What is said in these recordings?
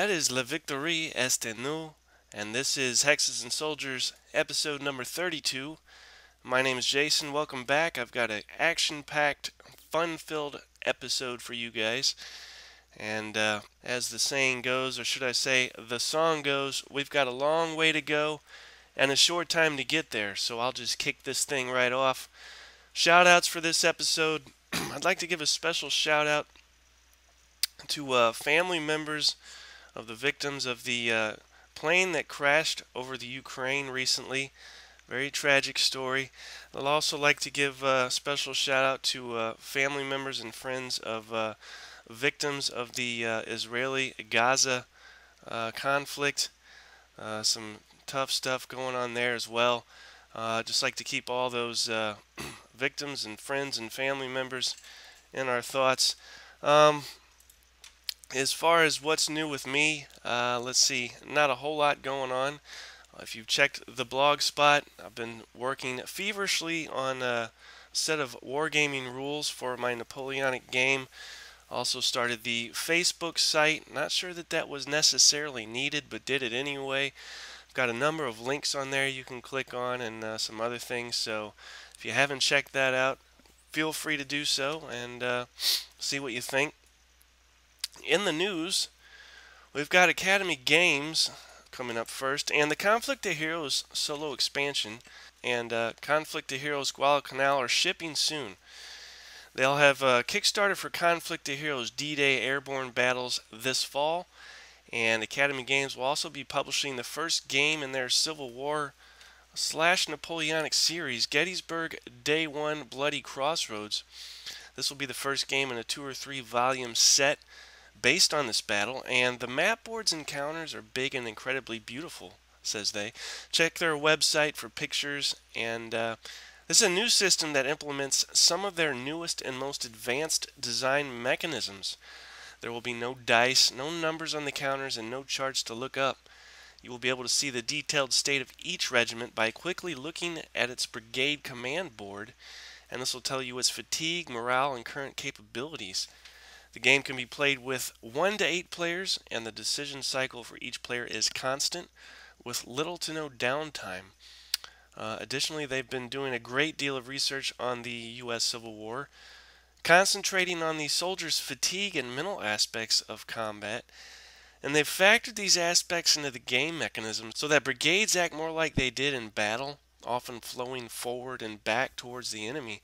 That is La Victorie est nous, and this is Hexes and Soldiers, episode number 32. My name is Jason. Welcome back. I've got an action-packed, fun-filled episode for you guys. And as the saying goes, or should I say, the song goes, we've got a long way to go and a short time to get there. So I'll just kick this thing right off. Shout-outs for this episode. I'd like to give a special shout-out to family members of the victims of the plane that crashed over the Ukraine recently. Very tragic story. I'd also like to give a special shout out to family members and friends of victims of the Israeli-Gaza conflict. Some tough stuff going on there as well. Just like to keep all those victims and friends and family members in our thoughts. As far as what's new with me, let's see, not a whole lot going on. If you've checked the blog spot, I've been working feverishly on a set of Wargaming rules for my Napoleonic game. Also started the Facebook site. Not sure that that was necessarily needed, but did it anyway. I've got a number of links on there you can click on and some other things. So if you haven't checked that out, feel free to do so and see what you think. In the news, we've got Academy Games coming up first, and the Conflict of Heroes solo expansion and Conflict of Heroes Guadalcanal are shipping soon. They'll have a Kickstarter for Conflict of Heroes D-Day Airborne Battles this fall, and Academy Games will also be publishing the first game in their Civil War / Napoleonic series, Gettysburg Day 1 Bloody Crossroads. This will be the first game in a 2 or 3 volume set based on this battle, and the map board's encounters are big and incredibly beautiful, says they. Check their website for pictures, and this is a new system that implements some of their newest and most advanced design mechanisms. There will be no dice, no numbers on the counters, and no charts to look up. You will be able to see the detailed state of each regiment by quickly looking at its brigade command board, and this will tell you its fatigue, morale, and current capabilities. The game can be played with 1 to 8 players, and the decision cycle for each player is constant, with little to no downtime. Additionally, they've been doing a great deal of research on the U.S. Civil War, concentrating on the soldiers' fatigue and mental aspects of combat, and they've factored these aspects into the game mechanism so that brigades act more like they did in battle, often flowing forward and back towards the enemy.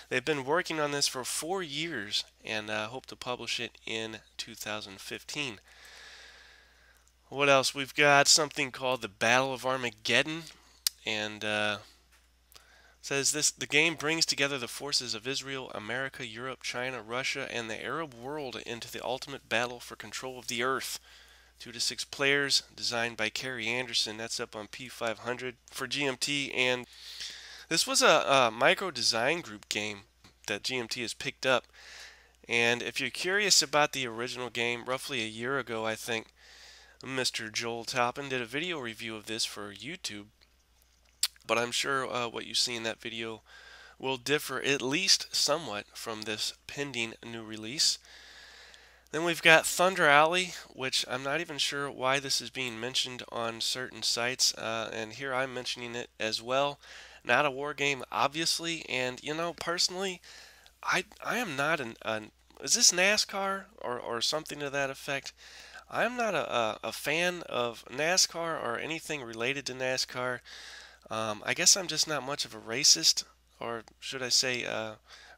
They've been working on this for 4 years and hope to publish it in 2015. What else? We've got something called the Battle of Armageddon, and says the game brings together the forces of Israel, America, Europe, China, Russia, and the Arab world into the ultimate battle for control of the earth. 2 to 6 players, designed by Carrie Anderson. That's up on P500 for GMT, and this was a micro design group game that GMT has picked up. And if you're curious about the original game, roughly a year ago, I think, Mr. Joel Toppin did a video review of this for YouTube. But I'm sure what you see in that video will differ at least somewhat from this pending new release. Then we've got Thunder Alley, which I'm not even sure why this is being mentioned on certain sites, and here I'm mentioning it as well. Not a war game, obviously, and you know, personally, I am not is this NASCAR or something to that effect? I'm not a fan of NASCAR or anything related to NASCAR. I guess I'm just not much of a racist, or should I say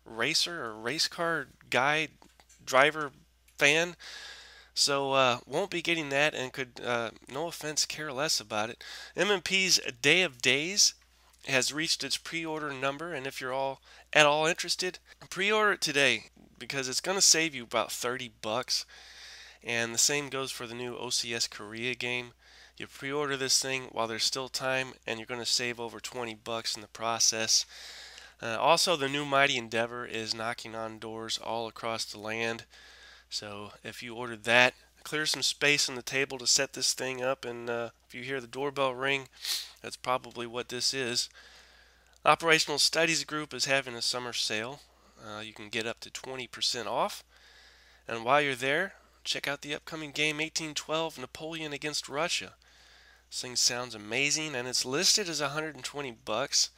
racer or race car guy, driver, fan. So won't be getting that, and could, no offense, care less about it. M&P's Day of Days has reached its pre-order number, and if you're at all interested, pre-order it today because it's going to save you about $30. And the same goes for the new OCS Korea game. You pre-order this thing while there's still time, and you're going to save over $20 in the process. Also, the new Mighty Endeavor is knocking on doors all across the land. So if you ordered that, clear some space on the table to set this thing up, and if you hear the doorbell ring, that's probably what this is. Operational Studies Group is having a summer sale. You can get up to 20% off. And while you're there, check out the upcoming game 1812 Napoleon against Russia. This thing sounds amazing, and it's listed as 120 bucks.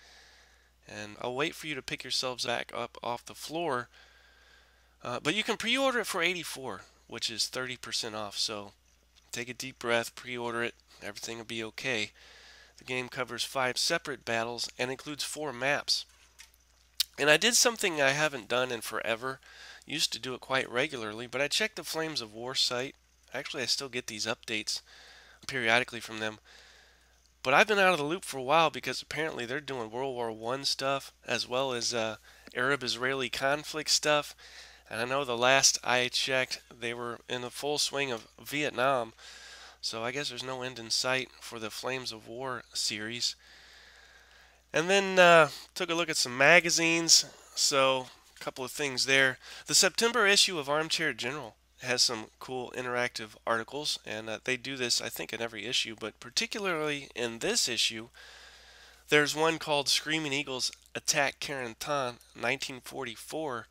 And I'll wait for you to pick yourselves back up off the floor. But you can pre-order it for 84, which is 30% off. So take a deep breath, pre-order it. Everything will be okay. The game covers 5 separate battles and includes 4 maps. And I did something I haven't done in forever. Used to do it quite regularly, but I checked the Flames of War site. Actually, I still get these updates periodically from them. But I've been out of the loop for a while because apparently they're doing World War I stuff as well as Arab-Israeli conflict stuff. And I know the last I checked, they were in the full swing of Vietnam. So I guess there's no end in sight for the Flames of War series. And then took a look at some magazines. So a couple of things there. The September issue of Armchair General has some cool interactive articles, and they do this I think in every issue, but particularly in this issue there's one called Screaming Eagles Attack Carentan 1944,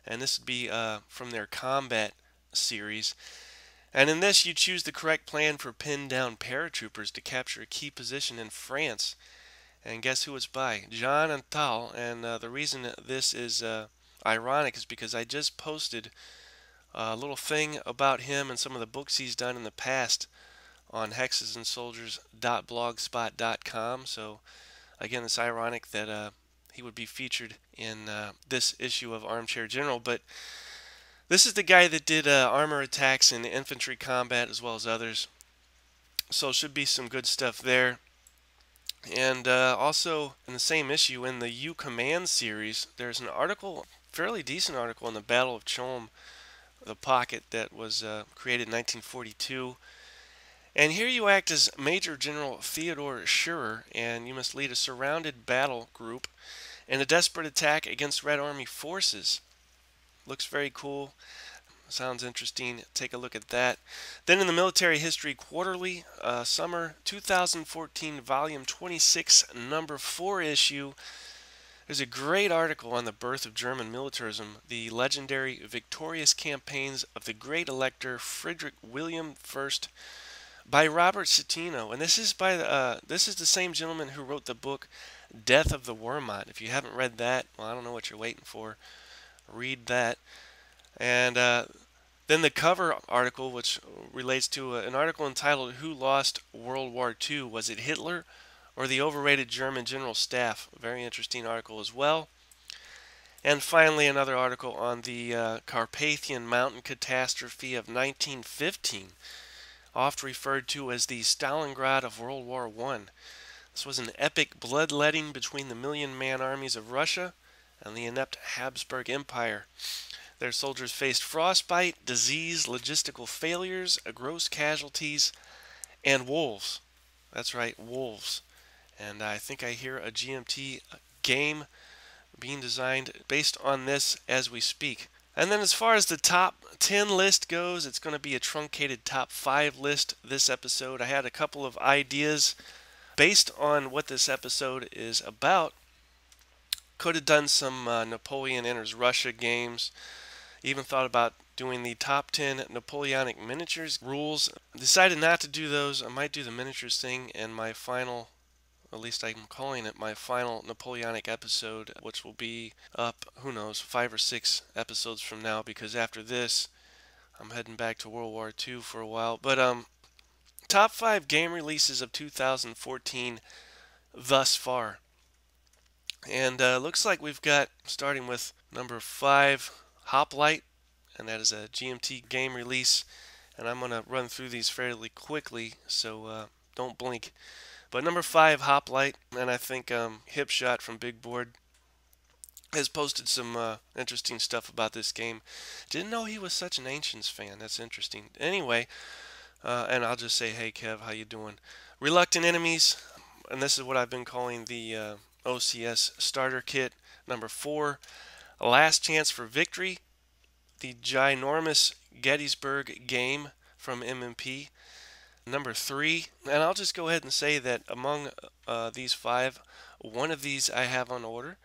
and this would be from their combat series. And in this you choose the correct plan for pinned down paratroopers to capture a key position in France. And guess who it's by? John Antal. And the reason this is ironic is because I just posted a little thing about him and some of the books he's done in the past on hexesandsoldiers.blogspot.com. So again, it's ironic that he would be featured in this issue of Armchair General. But this is the guy that did armor attacks and infantry combat as well as others. So should be some good stuff there. And also in the same issue in the U Command series, there's an article, fairly decent article, on the Battle of Cholm, the pocket that was created in 1942. And here you act as Major General Theodore Schurrer, and you must lead a surrounded battle group in a desperate attack against Red Army forces. Looks very cool. Sounds interesting. Take a look at that. Then in the Military History Quarterly, Summer 2014, Volume 26, Number 4 issue, there's a great article on the birth of German militarism, the legendary victorious campaigns of the great elector Frederick William I, by Robert Citino. And this is by this is the same gentleman who wrote the book Death of the Wehrmacht. If you haven't read that, well, I don't know what you're waiting for. Read that. And then the cover article, which relates to an article entitled Who Lost World War II? Was it Hitler or the overrated German General Staff? A very interesting article as well. And finally, another article on the Carpathian Mountain Catastrophe of 1915, oft referred to as the Stalingrad of World War I. This was an epic bloodletting between the million-man armies of Russia and the inept Habsburg Empire. Their soldiers faced frostbite, disease, logistical failures, gross casualties, and wolves. That's right, wolves. And I think I hear a GMT game being designed based on this as we speak. And then as far as the top 10 list goes, it's going to be a truncated top 5 list this episode. I had a couple of ideas based on what this episode is about. Could have done some Napoleon Enters Russia games. Even thought about doing the top 10 Napoleonic miniatures rules. Decided not to do those. I might do the miniatures thing in my final, at least I'm calling it my final Napoleonic episode, which will be up, who knows, 5 or 6 episodes from now, because after this I'm heading back to World War II for a while. But top 5 game releases of 2014 thus far. And looks like we've got, starting with number 5, Hoplite, and that is a GMT game release. And I'm going to run through these fairly quickly, so don't blink. But number 5, Hoplite, and I think Hipshot from Big Board has posted some interesting stuff about this game. Didn't know he was such an Ancients fan. That's interesting. Anyway, and I'll just say, hey Kev, how you doing? Reluctant Enemies, and this is what I've been calling the OCS starter kit. Number 4, Last Chance for Victory, the ginormous Gettysburg game from MMP. Number 3, and I'll just go ahead and say that among these 5, one of these I have on order,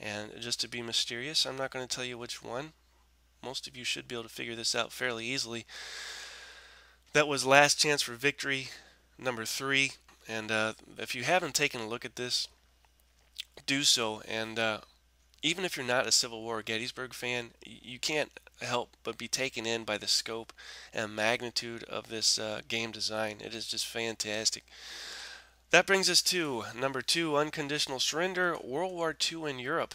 and just to be mysterious, I'm not going to tell you which one. most of you should be able to figure this out fairly easily. That was Last Chance for Victory, number 3. And if you haven't taken a look at this, do so. And even if you're not a Civil War Gettysburg fan, you can't help but be taken in by the scope and magnitude of this game design. It is just fantastic. That brings us to number 2, Unconditional Surrender, World War II in Europe.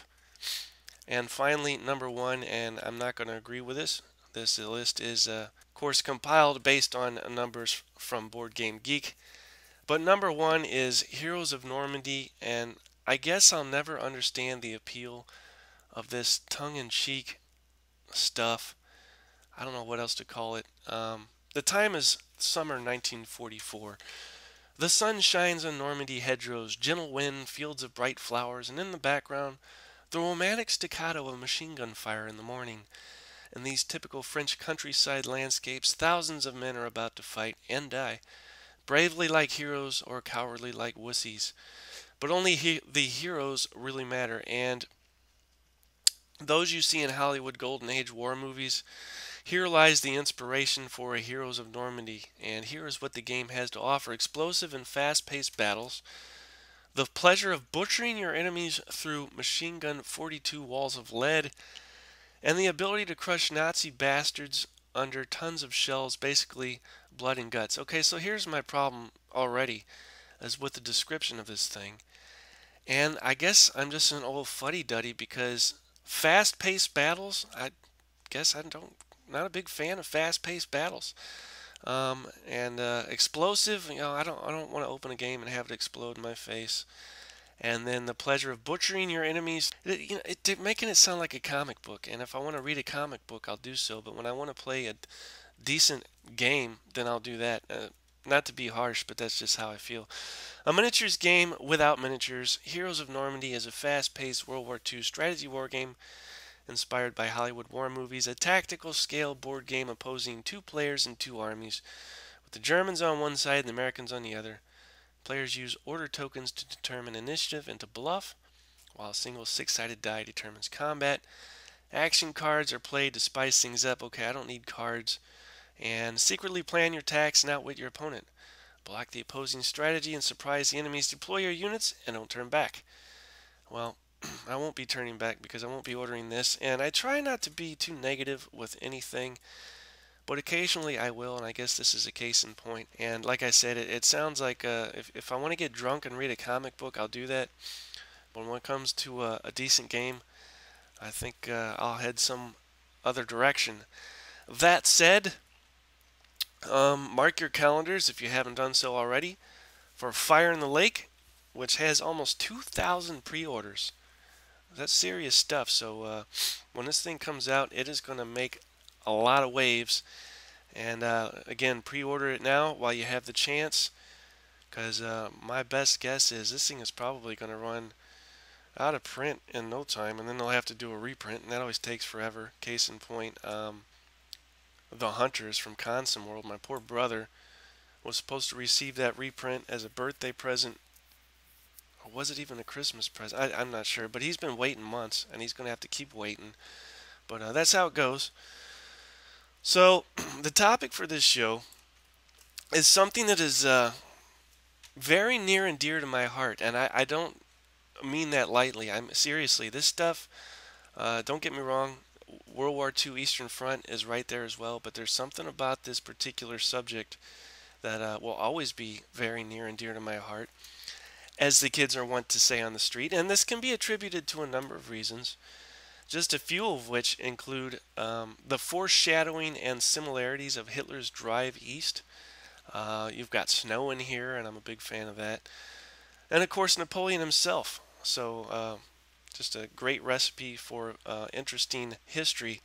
And finally, number 1, and I'm not going to agree with this. This list is, of course, compiled based on numbers from Board Game Geek. But number 1 is Heroes of Normandy, and I guess I'll never understand the appeal of this tongue-in-cheek stuff. I don't know what else to call it. The time is summer 1944. The sun shines on Normandy hedgerows, gentle wind, fields of bright flowers, and in the background, the romantic staccato of machine gun fire in the morning. In these typical French countryside landscapes, thousands of men are about to fight and die, bravely like heroes or cowardly like wussies. But only the heroes really matter, and those you see in Hollywood Golden Age war movies, here lies the inspiration for a Heroes of Normandy, and here is what the game has to offer. Explosive and fast-paced battles, the pleasure of butchering your enemies through machine gun 42 walls of lead, and the ability to crush Nazi bastards under tons of shells, basically blood and guts. Okay, so here's my problem already, as with the description of this thing. And I guess I'm just an old fuddy-duddy because fast-paced battles, I guess not a big fan of fast-paced battles. And explosive, I don't want to open a game and have it explode in my face. And then the pleasure of butchering your enemies, making it sound like a comic book. And if I want to read a comic book, I'll do so. But when I want to play a decent game, then I'll do that. Not to be harsh, but that's just how I feel. A miniatures game without miniatures. Heroes of Normandy is a fast-paced World War II strategy war game inspired by Hollywood war movies, a tactical scale board game opposing 2 players and 2 armies, with the Germans on one side and the Americans on the other. Players use order tokens to determine initiative and to bluff, while a single 6-sided die determines combat. Action cards are played to spice things up. Okay, I don't need cards. And secretly plan your attacks and outwit your opponent. Block the opposing strategy and surprise the enemies. Deploy your units and don't turn back. Well, I won't be turning back because I won't be ordering this, and I try not to be too negative with anything, but occasionally I will, and I guess this is a case in point. And like I said, it sounds like if I want to get drunk and read a comic book, I'll do that, but when it comes to a decent game, I think I'll head some other direction. That said, mark your calendars if you haven't done so already for Fire in the Lake, which has almost 2,000 pre-orders. That's serious stuff. So when this thing comes out, it is going to make a lot of waves. And again, pre-order it now while you have the chance, because my best guess is this thing is probably going to run out of print in no time, and then they'll have to do a reprint, and that always takes forever. Case in point, the Hunters from Consom World. My poor brother was supposed to receive that reprint as a birthday present. Or was it even a Christmas present? I'm not sure, but he's been waiting months, and he's going to have to keep waiting. But that's how it goes. So, the topic for this show is something that is very near and dear to my heart, and I don't mean that lightly. I'm seriously, this stuff, don't get me wrong, World War II Eastern Front is right there as well, but there's something about this particular subject that will always be very near and dear to my heart, as the kids are wont to say on the street, and this can be attributed to a number of reasons, just a few of which include the foreshadowing and similarities of Hitler's drive east. You've got snow in here, and I'm a big fan of that. And of course, Napoleon himself. So just a great recipe for interesting history.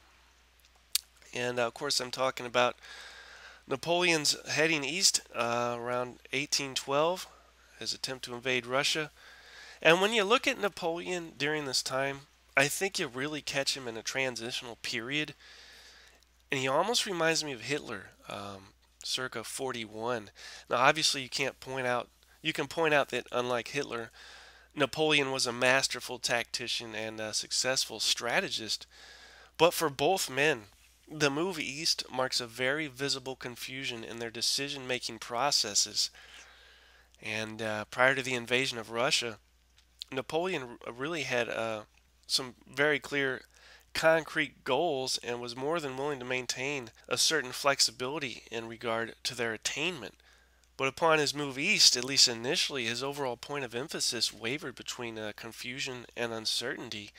And of course, I'm talking about Napoleon's heading east around 1812, his attempt to invade Russia. And when you look at Napoleon during this time, I think you really catch him in a transitional period. And he almost reminds me of Hitler, circa 41. Now, obviously, you can point out that unlike Hitler, Napoleon was a masterful tactician and a successful strategist. But for both men, the move east marks a very visible confusion in their decision making processes. And prior to the invasion of Russia, Napoleon really had some very clear, concrete goals and was more than willing to maintain a certain flexibility in regard to their attainment. But upon his move east, at least initially, his overall point of emphasis wavered between confusion and uncertainty.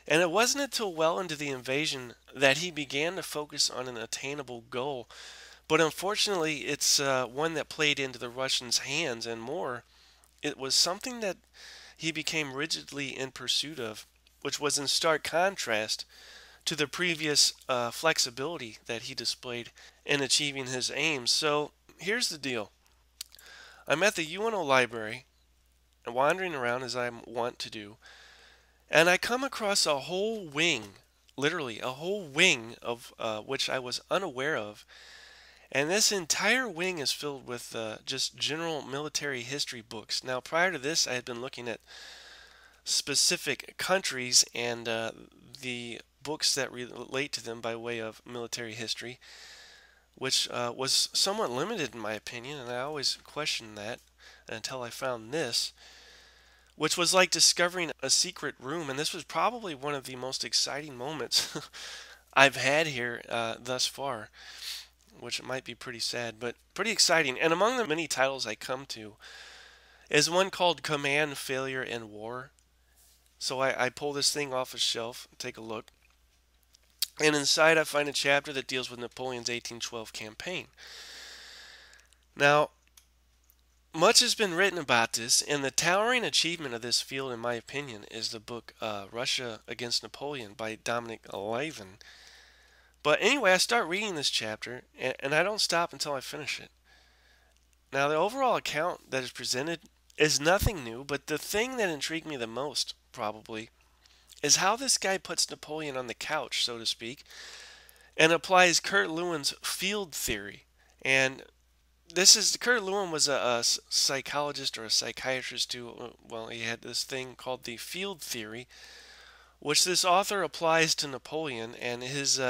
And it wasn't until well into the invasion that he began to focus on an attainable goal. But unfortunately, it's one that played into the Russians' hands, and more, it was something that he became rigidly in pursuit of, which was in stark contrast to the previous flexibility that he displayed in achieving his aims. So here's the deal. I'm at the UNO library, wandering around as I want to do, and I come across a whole wing, literally a whole wing of which I was unaware of. And this entire wing is filled with just general military history books. Now, prior to this, I had been looking at specific countries and the books that relate to them by way of military history, which was somewhat limited in my opinion, and I always questioned that until I found this, which was like discovering a secret room. And this was probably one of the most exciting moments I've had here thus far, which might be pretty sad, but pretty exciting. And among the many titles I come to is one called Command, Failure, and War. So I pull this thing off a shelf, take a look, and inside I find a chapter that deals with Napoleon's 1812 campaign. Now, much has been written about this, and the towering achievement of this field, in my opinion, is the book Russia Against Napoleon by Dominic Levin. But anyway, I start reading this chapter, and I don't stop until I finish it. Now, the overall account that is presented is nothing new, but the thing that intrigued me the most, probably, is how this guy puts Napoleon on the couch, so to speak, and applies Kurt Lewin's field theory. And Kurt Lewin was a psychologist or a psychiatrist who, well, he had this thing called the field theory, which this author applies to Napoleon and his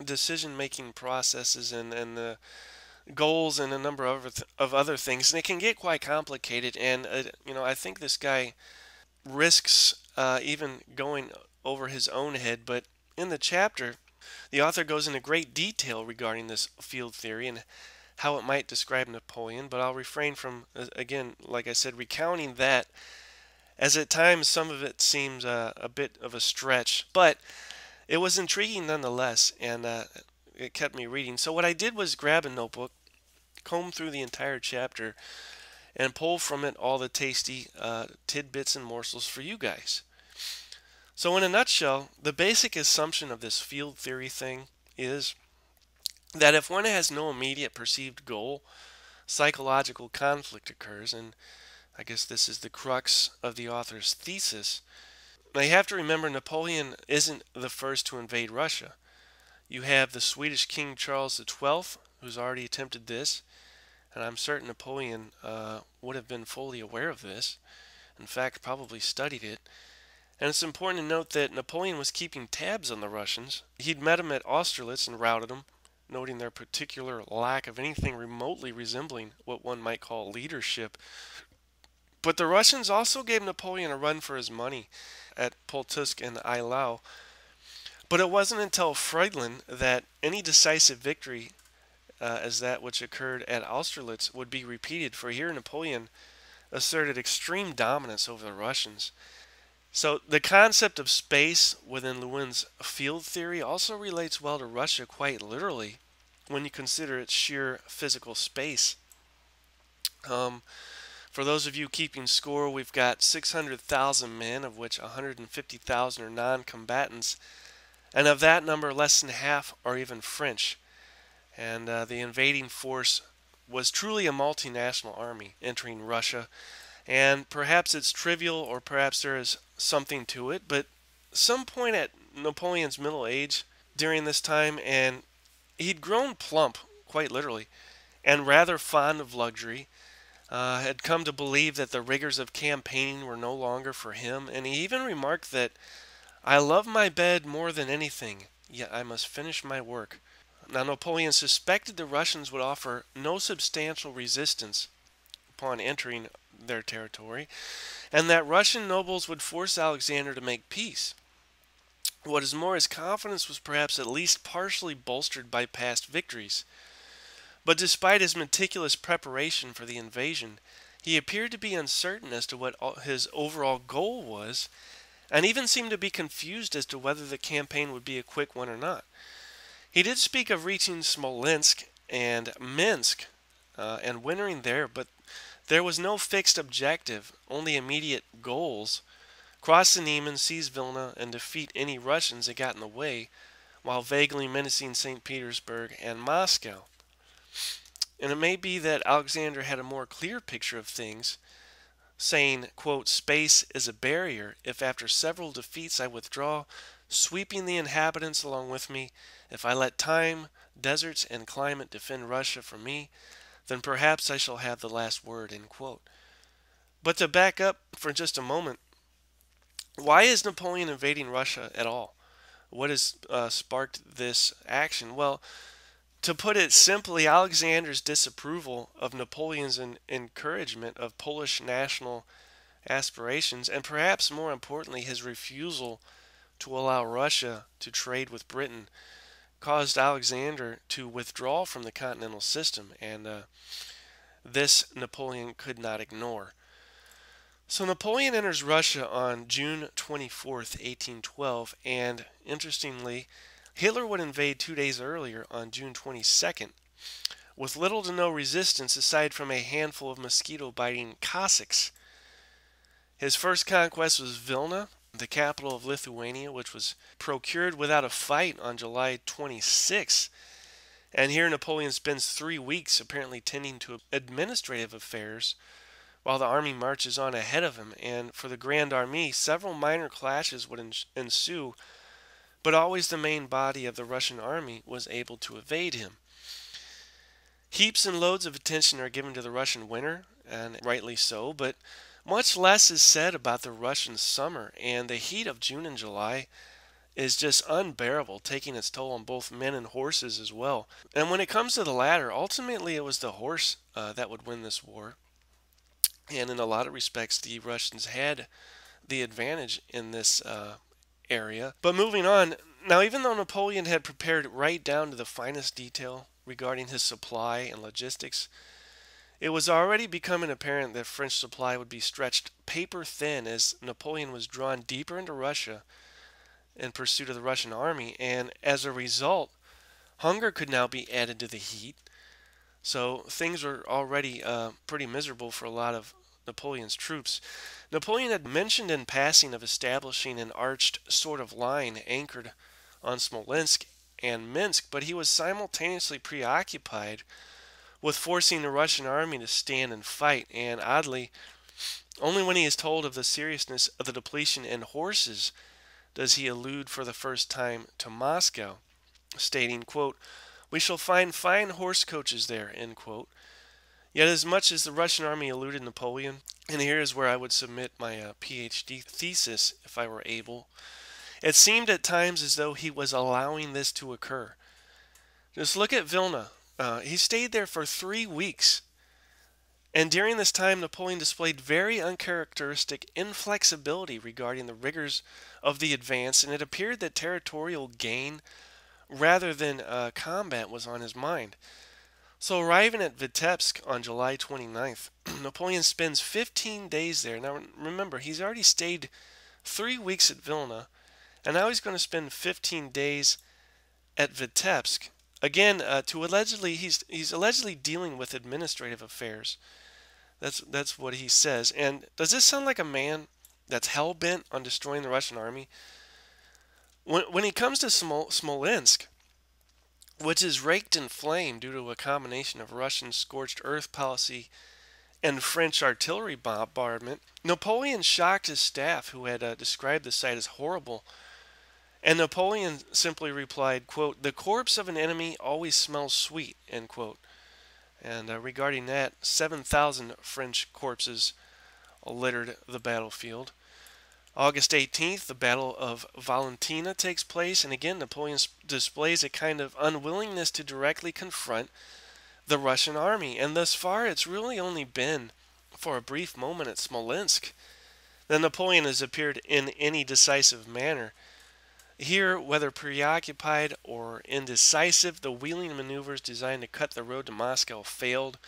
decision-making processes and the goals and a number of other things. And it can get quite complicated. And I think this guy risks even going over his own head. But in the chapter, the author goes into great detail regarding this field theory and how it might describe Napoleon. But I'll refrain from, again, like I said, recounting that, as at times some of it seems a bit of a stretch. But it was intriguing nonetheless, and it kept me reading. So what I did was grab a notebook, comb through the entire chapter, and pull from it all the tasty tidbits and morsels for you guys. So in a nutshell, the basic assumption of this field theory thing is that if one has no immediate perceived goal, psychological conflict occurs, and I guess this is the crux of the author's thesis. Now you have to remember, Napoleon isn't the first to invade Russia. You have the Swedish King Charles XII, who's already attempted this, and I'm certain Napoleon would have been fully aware of this. In fact, probably studied it. And it's important to note that Napoleon was keeping tabs on the Russians. He'd met them at Austerlitz and routed them, noting their particular lack of anything remotely resembling what one might call leadership. But the Russians also gave Napoleon a run for his money at Pultusk and Eylau. But it wasn't until Friedland that any decisive victory as that which occurred at Austerlitz would be repeated, for here Napoleon asserted extreme dominance over the Russians. So the concept of space within Lewin's field theory also relates well to Russia quite literally when you consider its sheer physical space. For those of you keeping score, we've got 600,000 men, of which 150,000 are non-combatants, and of that number, less than half are even French. And the invading force was truly a multinational army entering Russia. And perhaps it's trivial, or perhaps there is something to it, but some point at Napoleon's middle age during this time, and he'd grown plump, quite literally, and rather fond of luxury, had come to believe that the rigors of campaigning were no longer for him, and he even remarked that I love my bed more than anything, yet I must finish my work. Now, Napoleon suspected the Russians would offer no substantial resistance upon entering their territory, and that Russian nobles would force Alexander to make peace. What is more, his confidence was perhaps at least partially bolstered by past victories. But despite his meticulous preparation for the invasion, he appeared to be uncertain as to what his overall goal was, and even seemed to be confused as to whether the campaign would be a quick one or not. He did speak of reaching Smolensk and Minsk and wintering there, but there was no fixed objective, only immediate goals: cross the Niemen, seize Vilna, and defeat any Russians that got in the way, while vaguely menacing St. Petersburg and Moscow. And it may be that Alexander had a more clear picture of things, saying, quote, "Space is a barrier. If after several defeats I withdraw, sweeping the inhabitants along with me, if I let time, deserts, and climate defend Russia from me, then perhaps I shall have the last word," end quote. But to back up for just a moment, why is Napoleon invading Russia at all? What has sparked this action? Well, to put it simply, Alexander's disapproval of Napoleon's encouragement of Polish national aspirations, and perhaps more importantly, his refusal to allow Russia to trade with Britain, caused Alexander to withdraw from the continental system, and this Napoleon could not ignore. So Napoleon enters Russia on June 24th, 1812, and interestingly, Hitler would invade 2 days earlier on June 22nd, with little to no resistance aside from a handful of mosquito-biting Cossacks. His first conquest was Vilna, the capital of Lithuania, which was procured without a fight on July 26th. And here Napoleon spends 3 weeks apparently tending to administrative affairs while the army marches on ahead of him. And for the Grand Army, several minor clashes would ensue, but always the main body of the Russian army was able to evade him. Heaps and loads of attention are given to the Russian winter, and rightly so, but much less is said about the Russian summer, and the heat of June and July is just unbearable, taking its toll on both men and horses as well. And when it comes to the latter, ultimately it was the horse that would win this war. And in a lot of respects, the Russians had the advantage in this area. But moving on, now even though Napoleon had prepared right down to the finest detail regarding his supply and logistics, it was already becoming apparent that French supply would be stretched paper thin as Napoleon was drawn deeper into Russia in pursuit of the Russian army, and as a result, hunger could now be added to the heat. So things were already pretty miserable for a lot of Napoleon's troops. Napoleon had mentioned in passing of establishing an arched sort of line anchored on Smolensk and Minsk, but he was simultaneously preoccupied with forcing the Russian army to stand and fight, and oddly, only when he is told of the seriousness of the depletion in horses does he allude for the first time to Moscow, stating, quote, "We shall find fine horse coaches there," end quote. Yet as much as the Russian army eluded Napoleon, and here is where I would submit my PhD thesis if I were able, it seemed at times as though he was allowing this to occur. Just look at Vilna. He stayed there for 3 weeks. And during this time, Napoleon displayed very uncharacteristic inflexibility regarding the rigors of the advance, and it appeared that territorial gain rather than combat was on his mind. So arriving at Vitebsk on July 29th, Napoleon spends 15 days there. Now remember, he's already stayed 3 weeks at Vilna, and now he's going to spend 15 days at Vitebsk. Again, he's allegedly dealing with administrative affairs. That's what he says. And does this sound like a man that's hell-bent on destroying the Russian army? When he comes to Smolensk, which is raked in flame due to a combination of Russian scorched earth policy and French artillery bombardment, Napoleon shocked his staff, who had described the site as horrible. And Napoleon simply replied, quote, "The corpse of an enemy always smells sweet," end quote. And regarding that, 7,000 French corpses littered the battlefield. August 18th, the Battle of Valentina takes place, and again, Napoleon displays a kind of unwillingness to directly confront the Russian army. And thus far, it's really only been for a brief moment at Smolensk that Napoleon has appeared in any decisive manner. Here, whether preoccupied or indecisive, the wheeling maneuvers designed to cut the road to Moscow failed,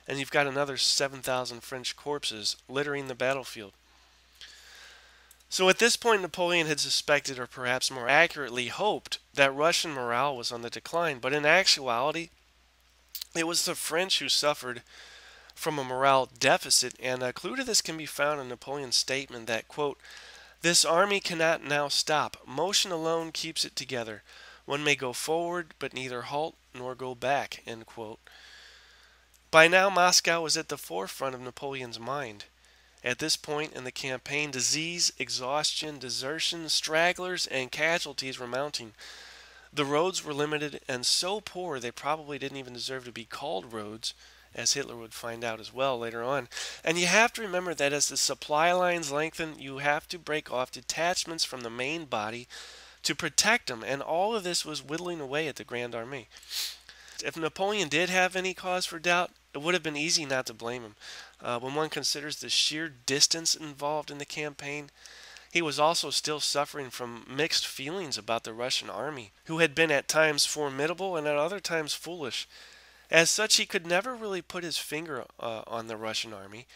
and you've got another 7,000 French corpses littering the battlefield. So at this point, Napoleon had suspected, or perhaps more accurately hoped, that Russian morale was on the decline. But in actuality, it was the French who suffered from a morale deficit, and a clue to this can be found in Napoleon's statement that, quote, "This army cannot now stop. Motion alone keeps it together. One may go forward, but neither halt nor go back," end quote. By now, Moscow was at the forefront of Napoleon's mind. At this point in the campaign, disease, exhaustion, desertion, stragglers, and casualties were mounting. The roads were limited and so poor they probably didn't even deserve to be called roads, as Hitler would find out as well later on. And you have to remember that as the supply lines lengthen, you have to break off detachments from the main body to protect them, and all of this was whittling away at the Grand Army. If Napoleon did have any cause for doubt, it would have been easy not to blame him. When one considers the sheer distance involved in the campaign, he was also still suffering from mixed feelings about the Russian army, who had been at times formidable and at other times foolish. As such, he could never really put his finger on the Russian army.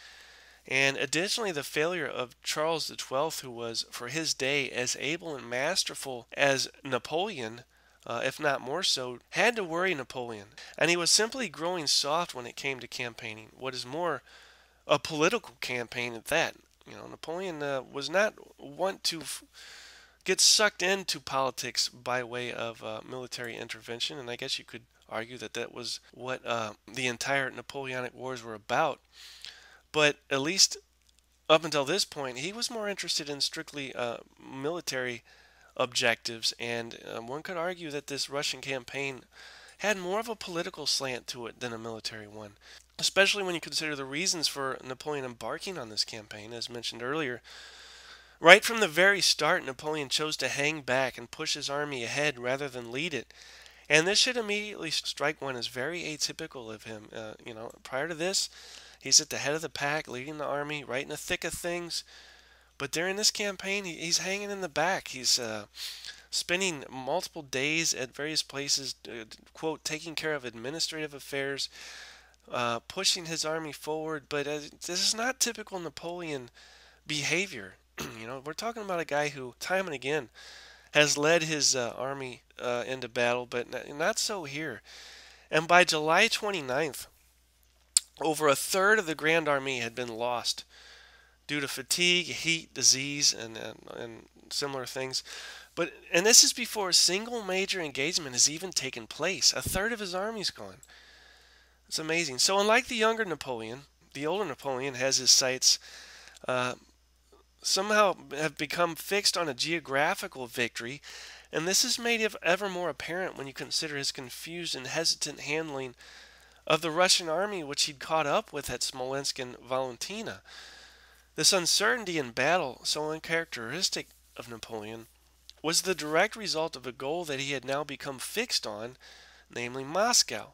And additionally, the failure of Charles XII, who was for his day as able and masterful as Napoleon, if not more so, had to worry Napoleon. And he was simply growing soft when it came to campaigning. What is more, a political campaign at that. Napoleon was not one to get sucked into politics by way of military intervention, and I guess you could argue that that was what the entire Napoleonic Wars were about. But at least up until this point, he was more interested in strictly military objectives, and one could argue that this Russian campaign had more of a political slant to it than a military one, especially when you consider the reasons for Napoleon embarking on this campaign. As mentioned earlier, right from the very start, Napoleon chose to hang back and push his army ahead rather than lead it. And this should immediately strike one as very atypical of him. Prior to this, he's at the head of the pack, leading the army, right in the thick of things. But during this campaign, he's hanging in the back. He's spending multiple days at various places, quote, taking care of administrative affairs, pushing his army forward. But this is not typical Napoleon behavior. We're talking about a guy who, time and again, has led his army into battle, but not so here. And by July 29th, over a third of the Grand Army had been lost due to fatigue, heat, disease, and similar things. And this is before a single major engagement has even taken place. A third of his army's gone. It's amazing. So unlike the younger Napoleon, the older Napoleon has his sights somehow have become fixed on a geographical victory, and this is made ever more apparent when you consider his confused and hesitant handling of the Russian army which he'd caught up with at Smolensk and Valentina. This uncertainty in battle, so uncharacteristic of Napoleon, was the direct result of a goal that he had now become fixed on, namely Moscow.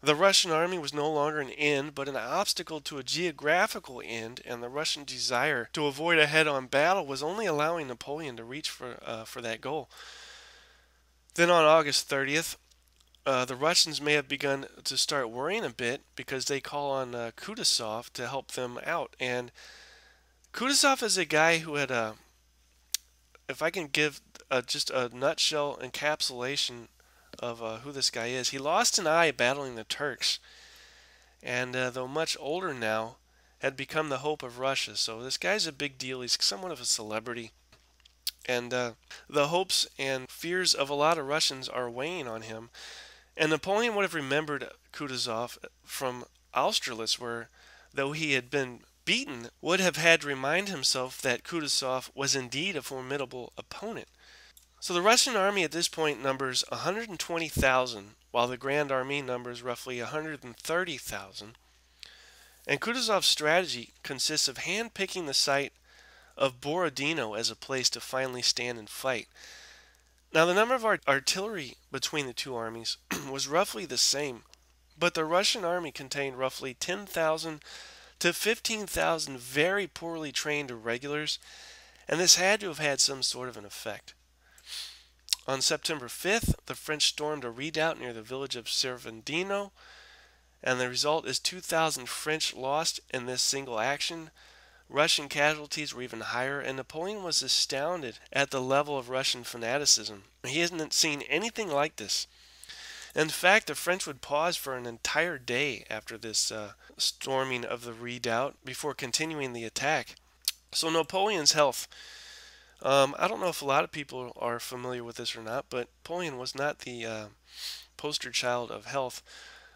The Russian army was no longer an end, but an obstacle to a geographical end, and the Russian desire to avoid a head-on battle was only allowing Napoleon to reach for that goal. Then on August 30th, the Russians may have begun to start worrying a bit because they call on Kutuzov to help them out. And Kutuzov is a guy who had, if I can give just a nutshell encapsulation of who this guy is. He lost an eye battling the Turks, and though much older now, had become the hope of Russia. So this guy's a big deal. He's somewhat of a celebrity, and the hopes and fears of a lot of Russians are weighing on him. And Napoleon would have remembered Kutuzov from Austerlitz, where, though he had been beaten, would have had to remind himself that Kutuzov was indeed a formidable opponent. So the Russian army at this point numbers 120,000, while the Grand Army numbers roughly 130,000. And Kutuzov's strategy consists of hand-picking the site of Borodino as a place to finally stand and fight. Now, the number of artillery between the two armies was roughly the same, but the Russian army contained roughly 10,000 to 15,000 very poorly trained irregulars, and this had to have had some sort of an effect. On September 5th, the French stormed a redoubt near the village of Cervendino, and the result is 2,000 French lost in this single action. Russian casualties were even higher, and Napoleon was astounded at the level of Russian fanaticism. He hadn't seen anything like this. In fact, the French would pause for an entire day after this storming of the redoubt before continuing the attack. So Napoleon's health. I don't know if a lot of people are familiar with this or not, but Napoleon was not the poster child of health.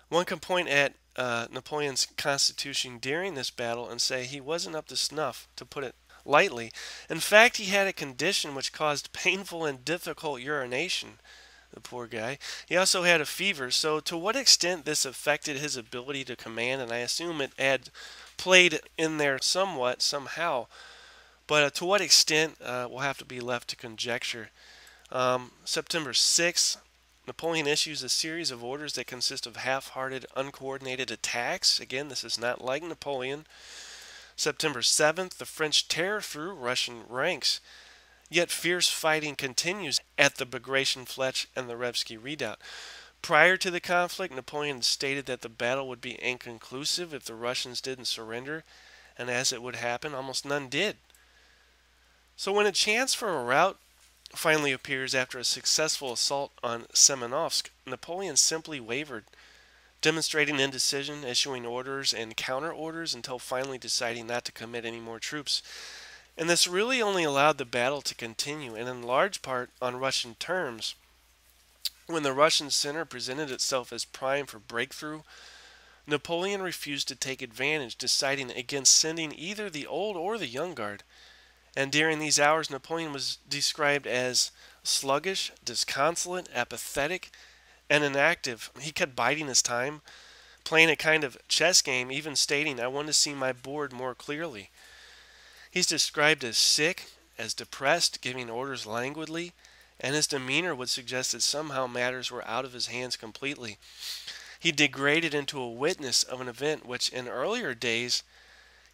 One can point at Napoleon's constitution during this battle and say he wasn't up to snuff, to put it lightly. In fact, he had a condition which caused painful and difficult urination. The poor guy. He also had a fever, so to what extent this affected his ability to command, and I assume it had played in there somewhat, somehow, but to what extent will have to be left to conjecture. September 6th, Napoleon issues a series of orders that consist of half-hearted, uncoordinated attacks. Again, this is not like Napoleon. September 7th, the French tear through Russian ranks. Yet fierce fighting continues at the Bagration Fletch and the Revsky Redoubt. Prior to the conflict, Napoleon stated that the battle would be inconclusive if the Russians didn't surrender, and as it would happen, almost none did. So when a chance for a rout finally appears after a successful assault on Semenovsk, Napoleon simply wavered, demonstrating indecision, issuing orders and counter-orders until finally deciding not to commit any more troops. And this really only allowed the battle to continue, and in large part on Russian terms. When the Russian center presented itself as prime for breakthrough, Napoleon refused to take advantage, deciding against sending either the old or the young guard. And during these hours, Napoleon was described as sluggish, disconsolate, apathetic, and inactive. He kept biding his time, playing a kind of chess game, even stating, "I want to see my board more clearly." He's described as sick, as depressed, giving orders languidly, and his demeanor would suggest that somehow matters were out of his hands completely. He degraded into a witness of an event which in earlier days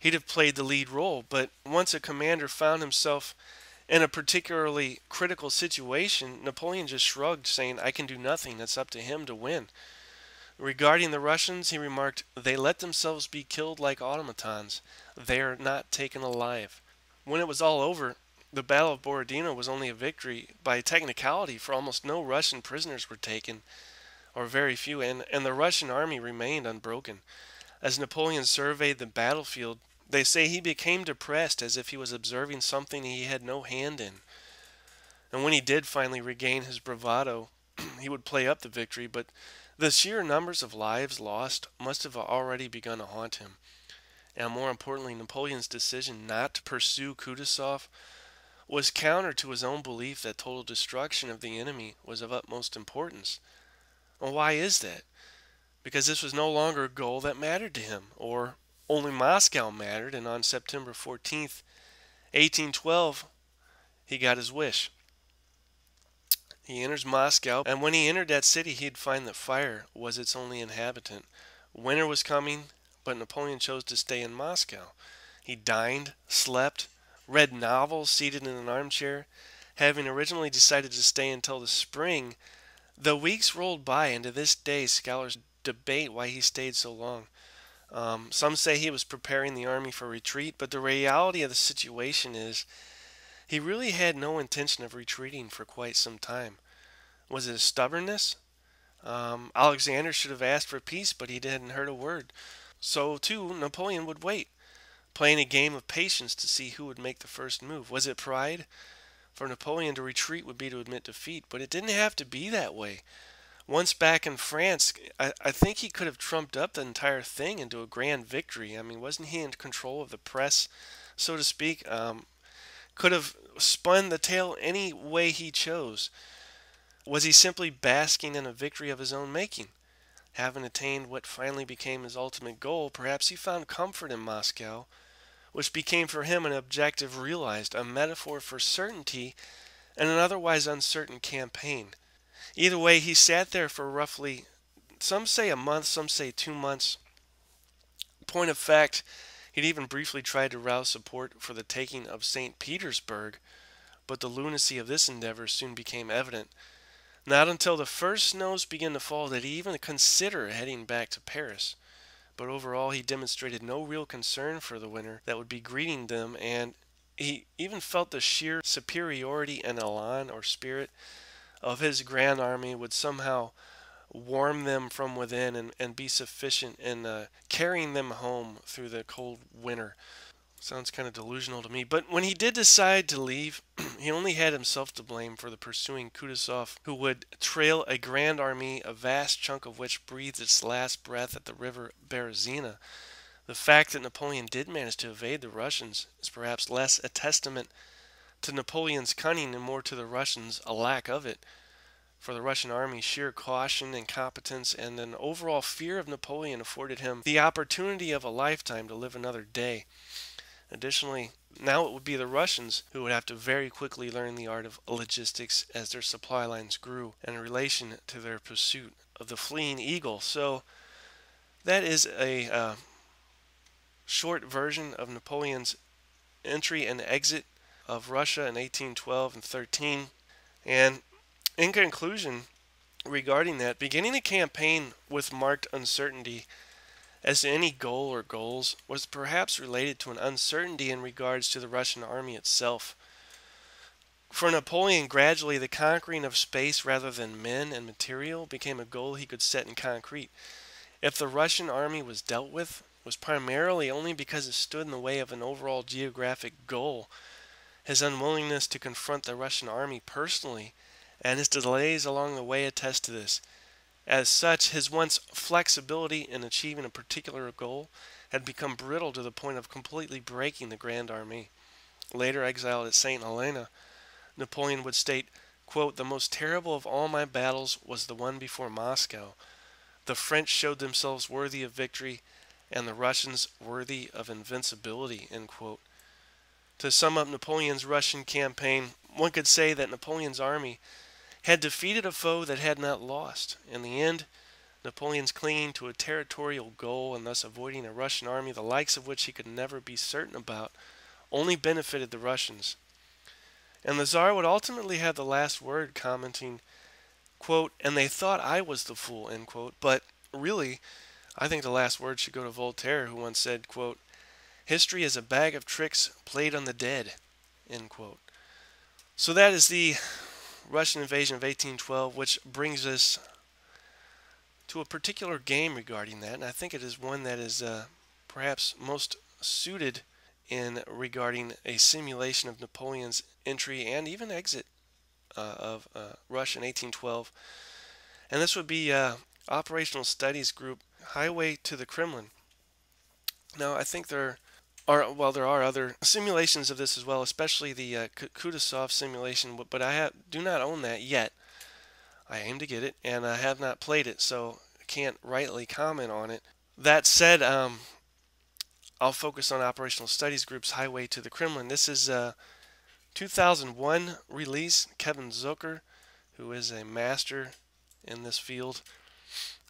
he'd have played the lead role, but once a commander found himself in a particularly critical situation, Napoleon just shrugged, saying, "I can do nothing, it's up to him to win." Regarding the Russians, he remarked, "They let themselves be killed like automatons. They are not taken alive." When it was all over, the Battle of Borodino was only a victory by technicality, for almost no Russian prisoners were taken, or very few, and the Russian army remained unbroken. As Napoleon surveyed the battlefield, they say he became depressed, as if he was observing something he had no hand in. And when he did finally regain his bravado, he would play up the victory, but the sheer numbers of lives lost must have already begun to haunt him. And more importantly, Napoleon's decision not to pursue Kutuzov was counter to his own belief that total destruction of the enemy was of utmost importance. Well, why is that? Because this was no longer a goal that mattered to him, or only Moscow mattered, and on September 14th, 1812, he got his wish. He enters Moscow, and when he entered that city, he'd find that fire was its only inhabitant. Winter was coming, but Napoleon chose to stay in Moscow. He dined, slept, read novels seated in an armchair. Having originally decided to stay until the spring, the weeks rolled by, and to this day scholars debate why he stayed so long. Some say he was preparing the army for retreat, but the reality of the situation is he really had no intention of retreating for quite some time. Was it stubbornness? Alexander should have asked for peace, but he hadn't heard a word. So, too, Napoleon would wait, playing a game of patience to see who would make the first move. Was it pride? For Napoleon, to retreat would be to admit defeat, but it didn't have to be that way. Once back in France, I think he could have trumped up the entire thing into a grand victory. I mean, wasn't he in control of the press, so to speak? Could have spun the tale any way he chose. Was he simply basking in a victory of his own making? Having attained what finally became his ultimate goal, perhaps he found comfort in Moscow, which became for him an objective realized, a metaphor for certainty in an otherwise uncertain campaign. Either way, he sat there for roughly, some say a month, some say 2 months. Point of fact, he'd even briefly tried to rouse support for the taking of St. Petersburg, but the lunacy of this endeavor soon became evident. Not until the first snows began to fall did he even consider heading back to Paris. But overall, he demonstrated no real concern for the winter that would be greeting them, and he even felt the sheer superiority and elan, or spirit, of his grand army would somehow warm them from within and be sufficient in carrying them home through the cold winter. Sounds kind of delusional to me. But when he did decide to leave, he only had himself to blame for the pursuing Kutuzov, who would trail a grand army, a vast chunk of which breathed its last breath at the river Berezina. The fact that Napoleon did manage to evade the Russians is perhaps less a testament to Napoleon's cunning and more to the Russians a lack of it. For the Russian army, sheer caution, incompetence, and an overall fear of Napoleon afforded him the opportunity of a lifetime to live another day. Additionally, now it would be the Russians who would have to very quickly learn the art of logistics as their supply lines grew in relation to their pursuit of the fleeing eagle. So that is a short version of Napoleon's entry and exit of Russia in 1812 and 13. And in conclusion, regarding that, beginning a campaign with marked uncertainty as to any goal or goals was perhaps related to an uncertainty in regards to the Russian army itself. For Napoleon, gradually the conquering of space rather than men and material became a goal he could set in concrete. If the Russian army was dealt with, it was primarily only because it stood in the way of an overall geographic goal. His unwillingness to confront the Russian army personally and his delays along the way attest to this. As such, his once flexibility in achieving a particular goal had become brittle to the point of completely breaking the Grand Army. Later exiled at St. Helena, Napoleon would state, quote, "The most terrible of all my battles was the one before Moscow. The French showed themselves worthy of victory, and the Russians worthy of invincibility," end quote. To sum up Napoleon's Russian campaign, one could say that Napoleon's army had defeated a foe that had not lost. In the end, Napoleon's clinging to a territorial goal and thus avoiding a Russian army the likes of which he could never be certain about only benefited the Russians. And the Tsar would ultimately have the last word, commenting, quote, "And they thought I was the fool," end quote. But really, I think the last word should go to Voltaire, who once said, quote, "History is a bag of tricks played on the dead," end quote. So that is the Russian invasion of 1812, which brings us to a particular game regarding that, and I think it is one that is perhaps most suited in regarding a simulation of Napoleon's entry and even exit of Russia in 1812, and this would be Operational Studies Group Highway to the Kremlin. Now, I think there are other simulations of this as well, especially the Kutuzov simulation, but I do not own that yet. I aim to get it, and I have not played it, so I can't rightly comment on it. That said, I'll focus on Operational Studies Group's Highway to the Kremlin. This is a 2001 release. Kevin Zucker, who is a master in this field.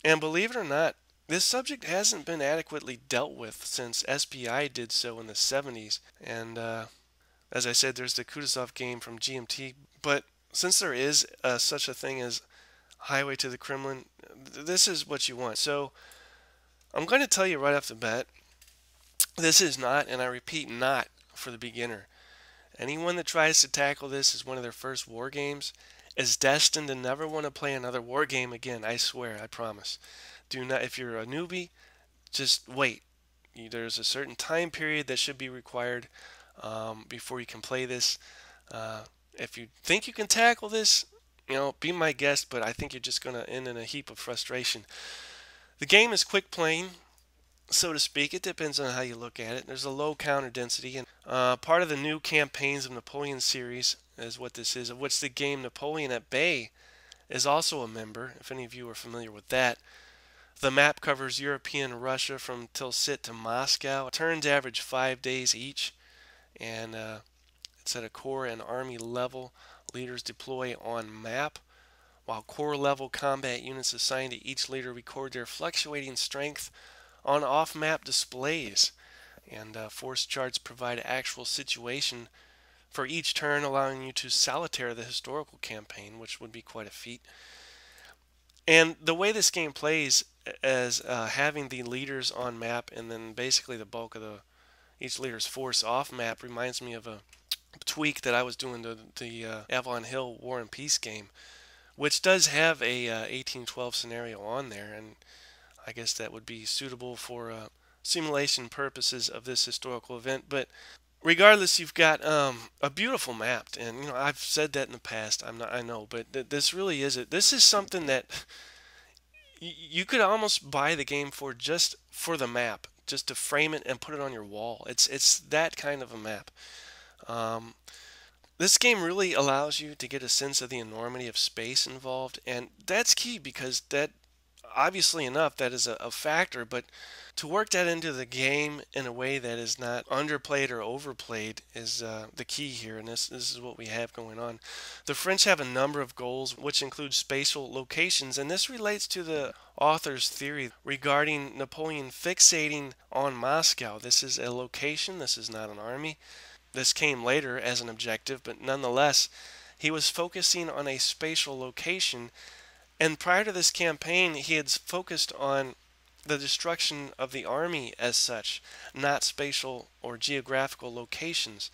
And believe it or not, this subject hasn't been adequately dealt with since SPI did so in the 70s. And as I said, there's the Kutuzov game from GMT. But since there is such a thing as Highway to the Kremlin, this is what you want. So I'm going to tell you right off the bat, this is not, and I repeat, not for the beginner. Anyone that tries to tackle this as one of their first war games is destined to never want to play another war game again. I swear, I promise. Do not, if you're a newbie, just wait. There's a certain time period that should be required before you can play this. If you think you can tackle this, be my guest, but I think you're just going to end in a heap of frustration. The game is quick playing, so to speak. It depends on how you look at it. There's a low counter density, and part of the new campaigns of Napoleon series is what this is, of which the game Napoleon at Bay is also a member, if any of you are familiar with that. The map covers European Russia from Tilsit to Moscow. Turns average 5 days each, and it's at a corps and army level. Leaders deploy on map, while corps level combat units assigned to each leader record their fluctuating strength on off map displays. And force charts provide actual situation for each turn, allowing you to solitaire the historical campaign, which would be quite a feat. And the way this game plays, as having the leaders on map and then basically the bulk of each leader's force off map, reminds me of a tweak that I was doing to the Avalon Hill War and Peace game, which does have a 1812 scenario on there, and I guess that would be suitable for simulation purposes of this historical event. But regardless, you've got a beautiful map, and I've said that in the past. I know, but this really is it. This is something that you could almost buy the game for, just for the map, just to frame it and put it on your wall. It's that kind of a map. Um, this game really allows you to get a sense of the enormity of space involved, and that's key because that, obviously enough, that is a factor, but to work that into the game in a way that is not underplayed or overplayed is the key here, and this is what we have going on. The French have a number of goals, which include spatial locations, and this relates to the author's theory regarding Napoleon fixating on Moscow. This is a location, this is not an army. This came later as an objective, but nonetheless, he was focusing on a spatial location. And prior to this campaign, he had focused on the destruction of the army as such, not spatial or geographical locations.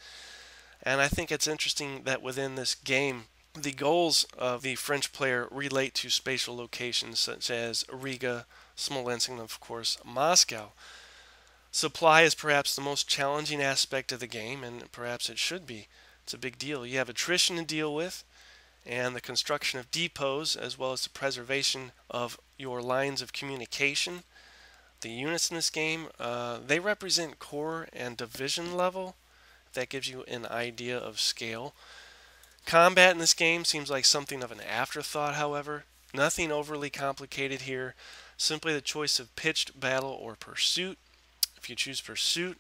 And I think it's interesting that within this game, the goals of the French player relate to spatial locations such as Riga, Smolensk, and of course Moscow. Supply is perhaps the most challenging aspect of the game, and perhaps it should be. It's a big deal. You have attrition to deal with, and the construction of depots, as well as the preservation of your lines of communication. The units in this game, they represent corps and division level. That gives you an idea of scale. Combat in this game seems like something of an afterthought, however. Nothing overly complicated here. Simply the choice of pitched battle or pursuit. If you choose pursuit,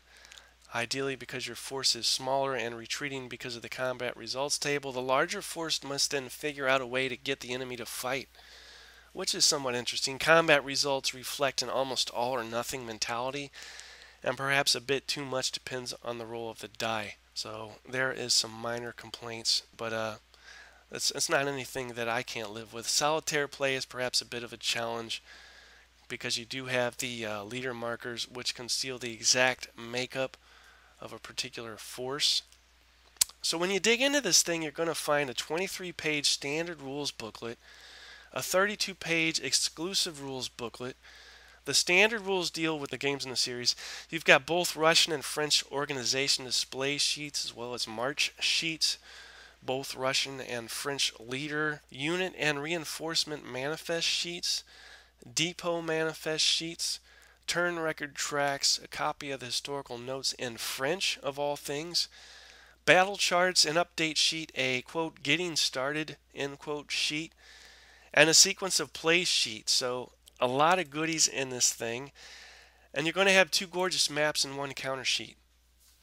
ideally because your force is smaller and retreating because of the combat results table, the larger force must then figure out a way to get the enemy to fight, which is somewhat interesting. Combat results reflect an almost all or nothing mentality, and perhaps a bit too much depends on the roll of the die. So there is some minor complaints, but it's not anything that I can't live with. Solitaire play is perhaps a bit of a challenge, because you do have the leader markers, which conceal the exact makeup of a particular force. So when you dig into this thing, you're going to find a 23-page standard rules booklet, a 32-page exclusive rules booklet. The standard rules deal with the games in the series. You've got both Russian and French organization display sheets, as well as march sheets, both Russian and French leader, unit, and reinforcement manifest sheets, depot manifest sheets, turn record tracks, a copy of the historical notes in French of all things, battle charts, an update sheet, a quote getting started end quote sheet, and a sequence of play sheets. So a lot of goodies in this thing, and you're going to have two gorgeous maps and one counter sheet.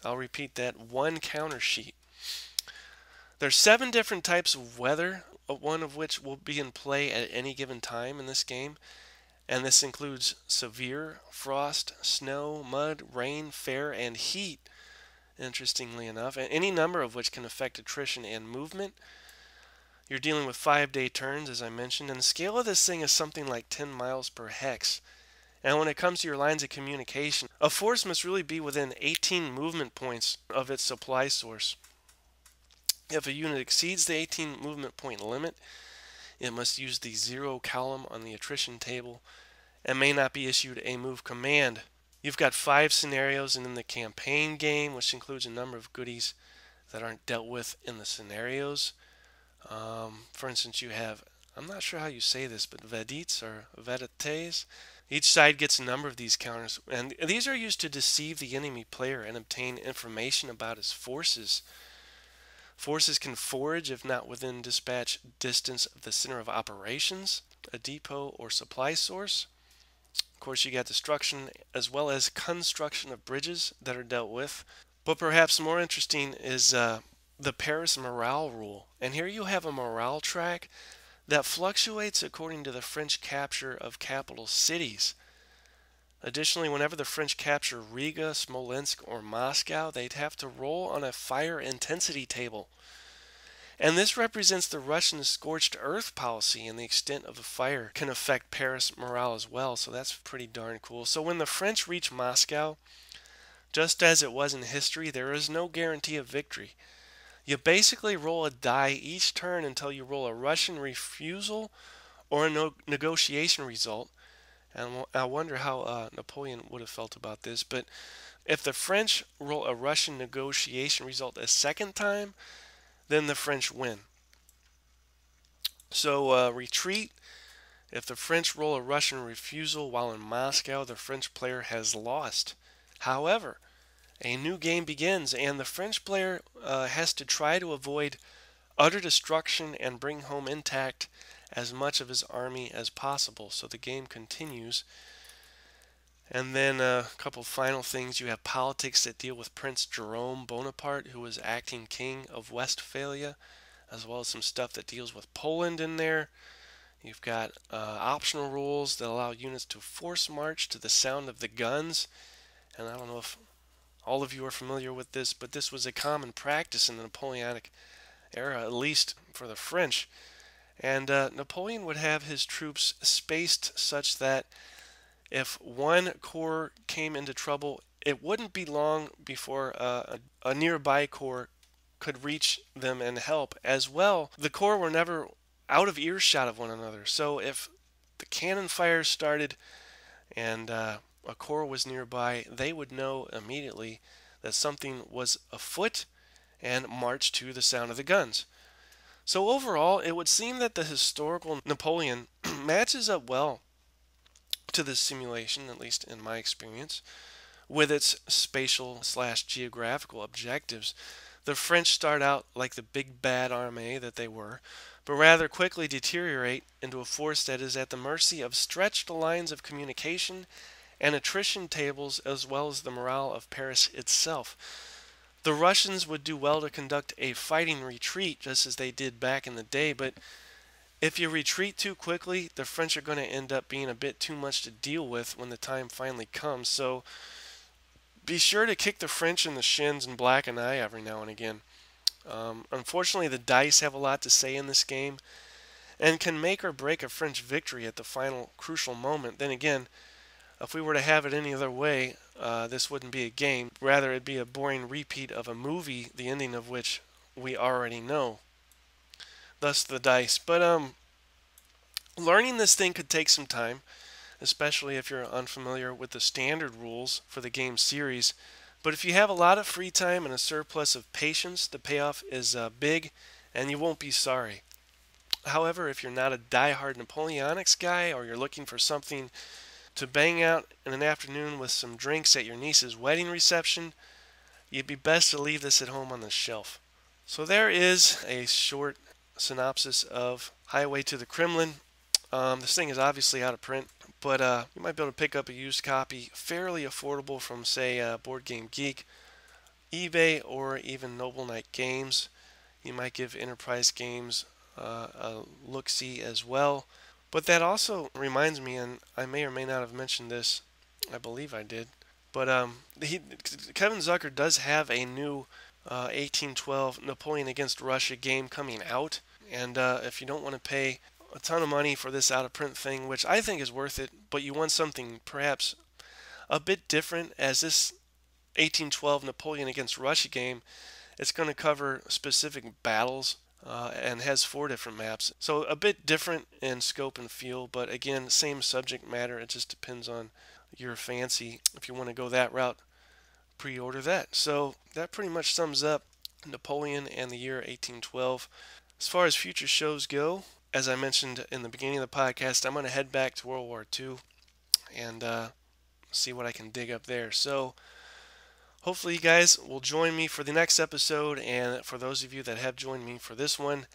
I'll repeat that, one counter sheet. There's 7 different types of weather, one of which will be in play at any given time in this game. And this includes severe, frost, snow, mud, rain, fair, and heat, interestingly enough, and any number of which can affect attrition and movement. You're dealing with 5-day turns, as I mentioned, and the scale of this thing is something like 10 miles per hex. And when it comes to your lines of communication, a force must really be within 18 movement points of its supply source. If a unit exceeds the 18 movement point limit, it must use the 0 column on the attrition table and may not be issued a move command. You've got 5 scenarios in the campaign game, which includes a number of goodies that aren't dealt with in the scenarios. For instance, you have, I'm not sure how you say this, but vedets or vedetes. Each side gets a number of these counters, and these are used to deceive the enemy player and obtain information about his forces. Forces can forage if not within dispatch distance of the center of operations, a depot or supply source. Of course, you got destruction as well as construction of bridges that are dealt with. But perhaps more interesting is the Paris morale rule. And here you have a morale track that fluctuates according to the French capture of capital cities. Additionally, whenever the French capture Riga, Smolensk, or Moscow, they'd have to roll on a fire intensity table. And this represents the Russian scorched earth policy, and the extent of the fire can affect Paris morale as well, so that's pretty darn cool. So when the French reach Moscow, just as it was in history, there is no guarantee of victory. You basically roll a die each turn until you roll a Russian refusal or a negotiation result. And I wonder how Napoleon would have felt about this. But if the French roll a Russian negotiation result a second time, then the French win. So retreat. If the French roll a Russian refusal while in Moscow, the French player has lost. However, a new game begins, and the French player has to try to avoid utter destruction and bring home intact as much of his army as possible. So the game continues. And then a couple final things. You have politics that deal with Prince Jerome Bonaparte, who was acting king of Westphalia, as well as some stuff that deals with Poland in there. You've got optional rules that allow units to force march to the sound of the guns. And I don't know if all of you are familiar with this, but this was a common practice in the Napoleonic era, at least for the French. And Napoleon would have his troops spaced such that if one corps came into trouble, it wouldn't be long before a nearby corps could reach them and help. As well, the corps were never out of earshot of one another. So if the cannon fire started and a corps was nearby, they would know immediately that something was afoot and march to the sound of the guns. So overall, it would seem that the historical Napoleon matches up well to this simulation, at least in my experience, with its spatial slash geographical objectives. The French start out like the big bad army that they were, but rather quickly deteriorate into a force that is at the mercy of stretched lines of communication and attrition tables, as well as the morale of Paris itself. The Russians would do well to conduct a fighting retreat, just as they did back in the day, but if you retreat too quickly, the French are going to end up being a bit too much to deal with when the time finally comes. So be sure to kick the French in the shins and black an eye every now and again. Unfortunately, the dice have a lot to say in this game and can make or break a French victory at the final crucial moment. Then again, if we were to have it any other way, this wouldn't be a game. Rather, it'd be a boring repeat of a movie, the ending of which we already know. Thus the dice. But learning this thing could take some time, especially if you're unfamiliar with the standard rules for the game series. But if you have a lot of free time and a surplus of patience, the payoff is big, and you won't be sorry. However, if you're not a die-hard Napoleonics guy, or you're looking for something to bang out in an afternoon with some drinks at your niece's wedding reception, you'd be best to leave this at home on the shelf. So there is a short synopsis of Highway to the Kremlin. This thing is obviously out of print, but you might be able to pick up a used copy fairly affordable from, say, Board Game Geek, eBay, or even Noble Knight Games. You might give Enterprise Games a look-see as well. But that also reminds me, and I may or may not have mentioned this, I believe I did, but Kevin Zucker does have a new 1812 Napoleon against Russia game coming out, and if you don't want to pay a ton of money for this out-of-print thing, which I think is worth it, but you want something perhaps a bit different, as this 1812 Napoleon against Russia game, it's going to cover specific battles and has 4 different maps. So a bit different in scope and feel, but again, same subject matter. It just depends on your fancy. If you want to go that route, pre-order that. So that pretty much sums up Napoleon and the year 1812. As far as future shows go, as I mentioned in the beginning of the podcast, I'm going to head back to World War II and see what I can dig up there. So hopefully you guys will join me for the next episode, and for those of you that have joined me for this one,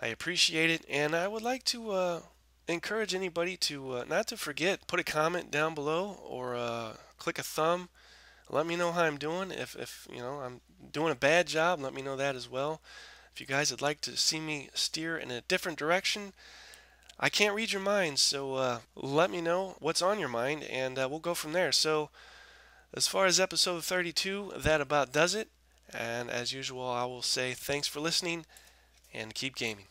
I appreciate it, and I would like to encourage anybody to not to forget, put a comment down below or click a thumb. Let me know how I'm doing. If you know I'm doing a bad job, let me know that as well. If you guys would like to see me steer in a different direction, I can't read your minds, so let me know what's on your mind, and we'll go from there. So, as far as episode 32, that about does it. And as usual, I will say thanks for listening and keep gaming.